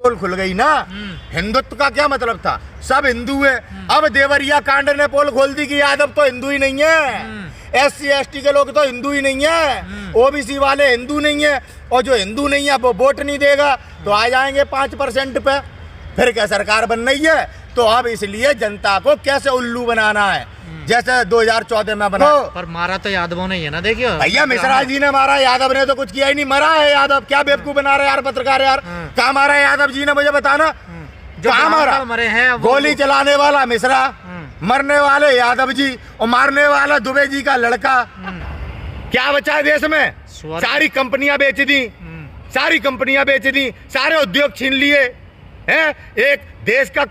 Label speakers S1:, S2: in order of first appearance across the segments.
S1: पोल खुल गई ना। हिंदुत्व का क्या मतलब था, सब हिंदू है। अब देवरिया कांड ने पोल खोल दी कि यादव तो हिंदू ही नहीं है, SC ST के लोग तो हिंदू ही नहीं है, OBC वाले हिंदू नहीं है, और जो हिंदू नहीं है वो वोट नहीं देगा तो आ जाएंगे 5% पे। फिर क्या सरकार बन रही है। तो अब इसलिए जनता को कैसे उल्लू बनाना है, जैसे 2014 में बना।
S2: पर मारा तो यादवों ने ही है ना, देखियो
S1: भैया मिश्रा जी ने मारा, यादव ने तो कुछ किया ही नहीं। मरा है यादव, क्या बेवकूफ बना रहे यार पत्रकार यार। कहाँ मारा है यादव जी ने, मुझे बताना। कहाँ मारा?
S2: मरे हैं
S1: गोली चलाने वाला मिश्रा, मरने वाले यादव जी, और मारने वाला दुबे जी का लड़का। क्या बचा है देश में? सारी कंपनियां बेच दी, सारी कंपनियां बेच दी, सारे उद्योग छीन लिए हैं। एक देश का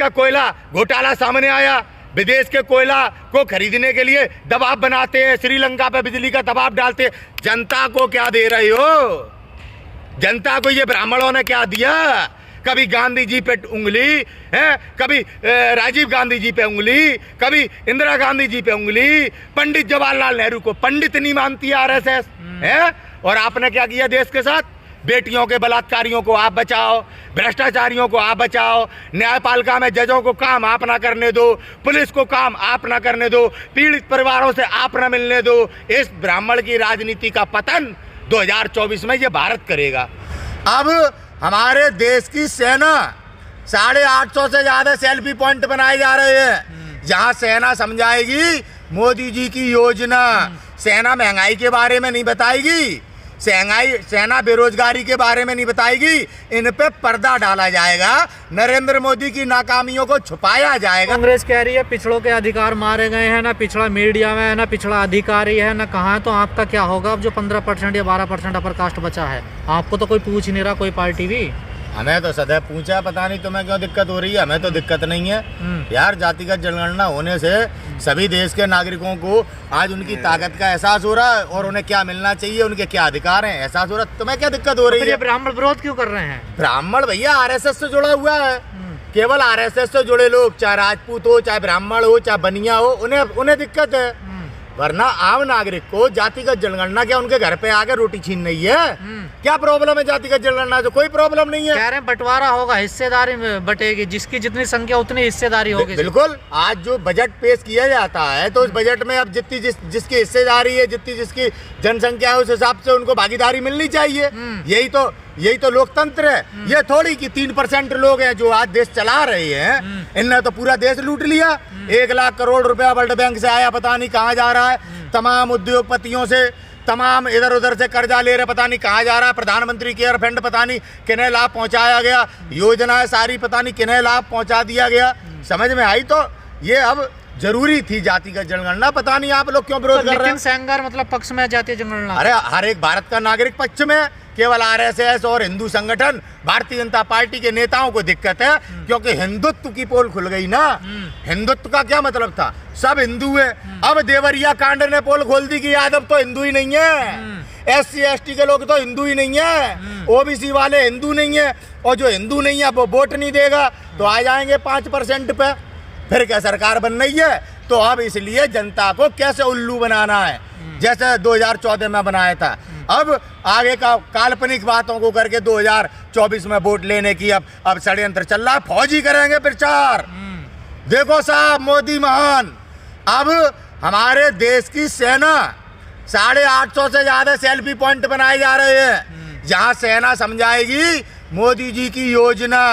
S1: कोयला घोटाला सामने आया। विदेश के कोयला को खरीदने के लिए दबाव बनाते हैं, श्रीलंका पे बिजली का दबाव डालते हैं। जनता को क्या दे रहे हो? जनता को ये ब्राह्मणों ने क्या दिया? कभी गांधी जी पे उंगली है, कभी राजीव गांधी जी पे उंगली, कभी इंदिरा गांधी जी पे उंगली, पंडित जवाहरलाल नेहरू को पंडित नहीं मानती RSS है। और आपने क्या किया देश के साथ? बेटियों के बलात्कारियों को आप बचाओ, भ्रष्टाचारियों को आप बचाओ, न्यायपालिका में जजों को काम आप ना करने दो, पुलिस को काम आप ना करने दो, पीड़ित परिवारों से आप ना मिलने दो। इस ब्राह्मण की राजनीति का पतन 2024 में ये भारत करेगा। अब हमारे देश की सेना 850 से ज्यादा सेल्फी पॉइंट बनाए जा रहे हैं, जहां सेना समझाएगी मोदी जी की योजना। सेना महंगाई के बारे में नहीं बताएगी, सेना बेरोजगारी के बारे में नहीं बताएगी। इन पे पर्दा डाला जाएगा, नरेंद्र मोदी की नाकामियों को छुपाया जाएगा।
S2: कांग्रेस कह रही है पिछड़ों के अधिकार मारे गए हैं, ना पिछड़ा मीडिया में है, ना पिछड़ा अधिकारी है, ना कहाँ है। तो आपका क्या होगा अब जो 15% या 12% अपर कास्ट बचा है? आपको तो कोई पूछ नहीं रहा, कोई पार्टी भी।
S1: हमें तो सदैव पूछा, पता नहीं तुम्हें क्यों दिक्कत हो रही है। हमें तो दिक्कत नहीं है यार। जातिगत जनगणना होने से सभी देश के नागरिकों को आज उनकी ताकत का एहसास हो रहा है और उन्हें क्या मिलना चाहिए, उनके क्या अधिकार हैं, एहसास हो रहा है। तुम्हें क्या दिक्कत हो रही है?
S2: ब्राह्मण विरोध क्यों कर रहे हैं?
S1: ब्राह्मण भैया RSS से जुड़ा हुआ है। केवल RSS से जुड़े लोग, चाहे राजपूत हो, चाहे ब्राह्मण हो, चाहे बनिया हो, उन्हें दिक्कत है। वरना आम नागरिक को जातिगत जनगणना क्या उनके घर पे आके रोटी छीन रही है? क्या प्रॉब्लम है जातिगत जनगणना? जो कोई प्रॉब्लम नहीं है।
S2: कह रहे हैं बंटवारा होगा, हिस्सेदारी बटेगी, जिसकी जितनी संख्या उतनी हिस्सेदारी होगी।
S1: बिल्कुल। आज जो बजट पेश किया जाता है तो उस बजट में अब जितनी जिसकी हिस्सेदारी है, जितनी जिसकी जनसंख्या है, उस हिसाब से उनको भागीदारी मिलनी चाहिए। यही तो लोकतंत्र है। ये थोड़ी कि 3% लोग हैं जो आज देश चला रहे हैं, इनने तो पूरा देश लूट लिया। 1 लाख करोड़ रुपया वर्ल्ड बैंक से आया, पता नहीं कहाँ जा रहा है। तमाम उद्योगपतियों से तमाम इधर उधर से कर्जा ले रहे, पता नहीं कहाँ जा रहा है। प्रधानमंत्री केयर फंड पता नहीं किन्हें लाभ पहुंचाया गया, योजनाएं सारी पता नहीं किन्हें लाभ पहुंचा दिया गया। समझ में आई? तो ये अब जरूरी थी जातिगत जनगणना। पता नहीं आप लोग क्यों विरोध कर रहे हैं?
S2: सेंगर मतलब पक्ष में जातीय जनगणना?
S1: अरे हर एक भारत का नागरिक पक्ष में। केवल RSS और हिंदू संगठन भारतीय जनता पार्टी के नेताओं को दिक्कत है, क्योंकि हिंदुत्व की पोल खुल गई ना। हिंदुत्व का क्या मतलब था, सब हिंदू है। अब देवरिया कांड ने पोल खोल दी कि यादव तो हिंदू ही नहीं है, SC ST के लोग तो हिंदू ही नहीं है, OBC वाले हिंदू नहीं है, और जो हिंदू नहीं है वो वोट नहीं देगा तो आ जाएंगे 5% पे। फिर क्या सरकार बन रही है। तो अब इसलिए जनता को कैसे उल्लू बनाना है, जैसे 2014 में बनाया था। अब आगे का काल्पनिक बातों को करके 2024 में वोट लेने की अब षड्यंत्र चल रहा है। फौजी करेंगे प्रचार। देखो साहब, मोदी महान। अब हमारे देश की सेना 850 से ज्यादा सेल्फी पॉइंट बनाए जा रहे हैं, जहां सेना समझाएगी मोदी जी की योजना।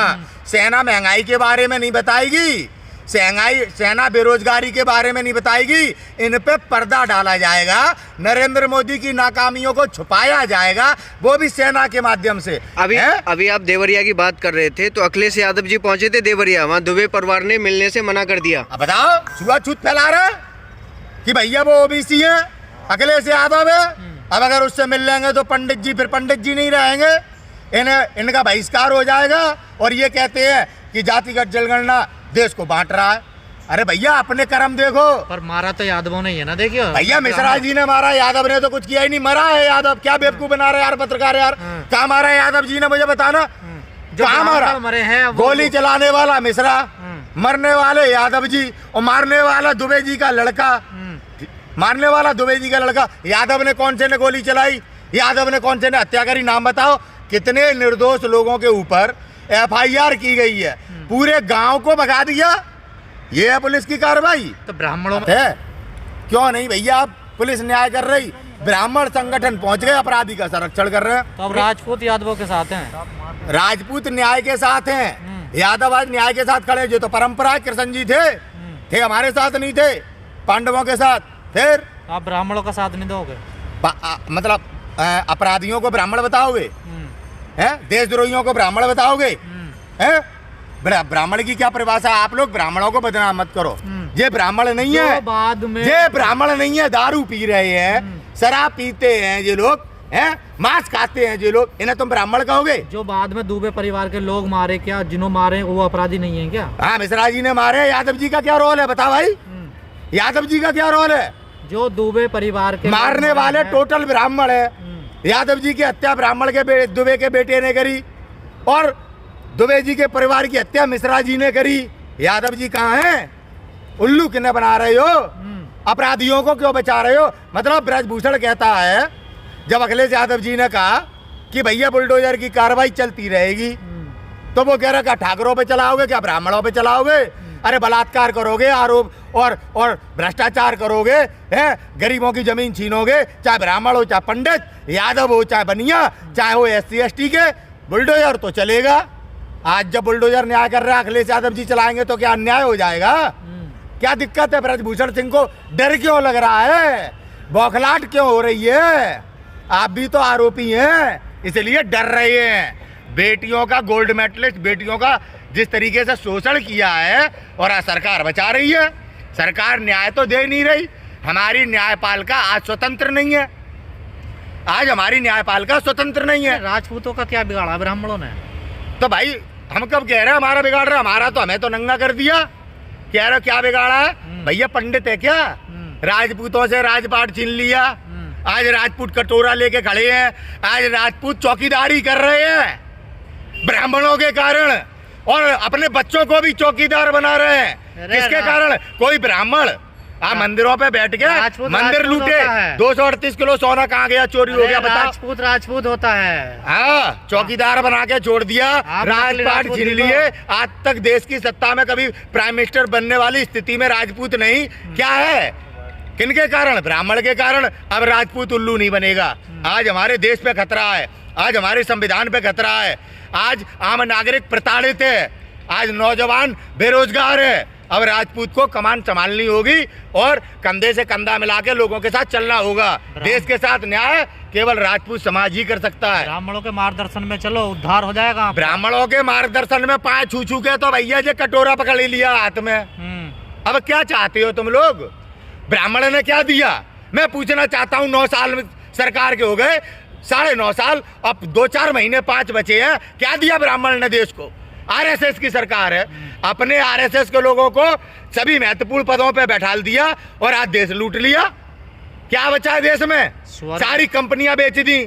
S1: सेना महंगाई के बारे में नहीं बताएगी, सेना बेरोजगारी के बारे में नहीं बताएगी। इन पे पर्दा डाला जाएगा, नरेंद्र मोदी की नाकामियों को छुपाया जाएगा, वो भी सेना के माध्यम से।
S3: अभी आप देवरिया की बात कर रहे थे, तो अखिलेश यादव जी पहुंचे थे देवरिया, वहाँ दुबे परिवार ने मिलने से मना कर दिया।
S1: अब बताओ, छुआछूत फैला रहे कि भैया वो OBC है, अखिलेश यादव है। अब अगर उससे मिल लेंगे तो पंडित जी फिर पंडित जी नहीं रहेंगे, इनका बहिष्कार हो जाएगा। और ये कहते हैं कि जातिगत जनगणना देश को बांट रहा है। अरे भैया अपने कर्म देखो।
S2: पर मारा तो यादवों ने ही है ना, देखियो
S1: भैया मिश्रा जी ने मारा, यादव ने तो कुछ किया ही नहीं। मरा है यादव, क्या बेवकूफ बना रहे यार पत्रकार यार। कहाँ मारा है यादव जी ने, मुझे बताना। कहाँ मारा?
S2: मरे हैं
S1: गोली चलाने वाला मिश्रा, मरने वाले यादव जी, और मारने वाला दुबे जी का लड़का। मारने वाला दुबे जी का लड़का। यादव ने कौन से ने गोली चलाई, यादव ने कौन से ने हत्या करी, नाम बताओ। कितने निर्दोष लोगों के ऊपर FIR की गई है, पूरे गांव को भगा दिया। ये है पुलिस की कार्रवाई।
S2: तो ब्राह्मणों में
S1: है क्यों नहीं भैया? आप पुलिस न्याय कर रही, ब्राह्मण संगठन पहुंच गए, अपराधी का संरक्षण कर रहे हैं।
S2: तो अब राजपूत यादवों के साथ हैं,
S1: राजपूत न्याय के साथ हैं, यादव आज न्याय के साथ खड़े। जो तो परंपरा कृष्ण जी थे हमारे साथ नहीं थे, पांडवों के साथ। फिर
S2: आप ब्राह्मणों का साथ नहीं दोगे?
S1: मतलब अपराधियों को ब्राह्मण बताओगे? हैं? देशद्रोहियों को ब्राह्मण बताओगे? हैं? ब्राह्मण की क्या परिभाषा? आप लोग ब्राह्मणों को बदनाम मत करो। ये ब्राह्मण नहीं है,
S2: बाद में
S1: ये ब्राह्मण नहीं है। दारू पी रहे हैं, शराब पीते हैं ये लोग, हैं? मांस खाते हैं ये लोग, इन्हें तुम ब्राह्मण कहोगे?
S2: जो बाद में दुबे परिवार के लोग मारे, क्या जिन्हों मारे वो अपराधी नहीं है क्या?
S1: हाँ, मिश्रा जी ने मारे। यादव जी का क्या रोल है बता भाई? यादव जी का क्या रोल है?
S2: जो दुबे परिवार के
S1: मारने वाले टोटल ब्राह्मण है। यादव जी की हत्या ब्राह्मण के दुबे के बेटे ने करी, और दुबे जी के परिवार की हत्या मिश्रा जी ने करी। यादव जी कहाँ हैं? उल्लू किन्हें बना रहे हो? अपराधियों को क्यों बचा रहे हो? मतलब ब्रजभूषण कहता है, जब अखिलेश यादव जी ने कहा कि भैया बुलडोजर की कार्रवाई चलती रहेगी, तो वो कह रहा क्या ठाकरों पे चलाओगे, क्या ब्राह्मणों पे चलाओगे? अरे बलात्कार करोगे, आरोप और भ्रष्टाचार करोगे, हैं? गरीबों की जमीन छीनोगे, चाहे ब्राह्मण हो, चाहे पंडित, यादव हो, चाहे बनिया, चाहे हो SC ST के, बुलडोजर तो चलेगा। आज जब बुलडोजर न्याय कर रहा है, अखिलेश यादव जी चलाएंगे तो क्या अन्याय हो जाएगा? क्या दिक्कत है? ब्रजभूषण सिंह को डर क्यों लग रहा है? बौखलाहट क्यों हो रही है? आप भी तो आरोपी हैं, इसलिए डर रहे हैं। बेटियों का गोल्ड मेडलिस्ट, बेटियों का जिस तरीके से शोषण किया है, और सरकार बचा रही है। सरकार न्याय तो दे नहीं रही। हमारी न्यायपालिका आज स्वतंत्र नहीं है। आज हमारी न्यायपालिका स्वतंत्र नहीं है।
S2: राजपूतों का क्या बिगाड़ा ब्राह्मणों ने?
S1: तो भाई हम कब कह रहे हैं हमारा बिगाड़ रहा? हमारा तो हमें तो नंगा कर दिया। कह रहे हो क्या बिगाड़ा है? भैया पंडित है क्या? राजपूतों से राजपाट छीन लिया। आज राजपूत कटोरा लेके खड़े हैं। आज राजपूत चौकीदारी कर रहे हैं ब्राह्मणों के कारण, और अपने बच्चों को भी चौकीदार बना रहे हैं। किसके कारण? कोई ब्राह्मण मंदिरों पे बैठ के मंदिर लूटे। 238 किलो सोना कहाँ गया? चोरी हो गया बता।
S2: राजपूत होता है।
S1: हाँ, चौकीदार बना के छोड़ दिया, राजपाट छीन लिए। आज तक देश की सत्ता में कभी प्राइम मिनिस्टर बनने वाली स्थिति में राजपूत नहीं। क्या है? किनके कारण? ब्राह्मण के कारण। अब राजपूत उल्लू नहीं बनेगा। आज हमारे देश पे खतरा है, आज हमारे संविधान पे खतरा है। आज आम नागरिक प्रताड़ित है, आज नौजवान बेरोजगार है। अब राजपूत को कमान संभालनी होगी और कंधे से कंधा मिला के लोगों के साथ चलना होगा। देश के साथ न्याय केवल राजपूत समाज ही कर सकता है।
S2: ब्राह्मणों के मार्गदर्शन में चलो, उद्धार हो जाएगा।
S1: ब्राह्मणों के मार्गदर्शन में पाँव छू छू के तो भैया जी कटोरा पकड़ लिया हाथ में। अब क्या चाहते हो तुम लोग? ब्राह्मण ने क्या दिया? मैं पूछना चाहता हूँ। 9 साल सरकार के हो गए, 9.5 साल, अब 2-4 महीने 5 बचे हैं। क्या दिया ब्राह्मण ने देश को? RSS की सरकार है, अपने RSS के लोगों को सभी महत्वपूर्ण पदों पे बैठाल दिया और आज देश लूट लिया। क्या बचा है देश में? सारी कंपनियां बेच दी,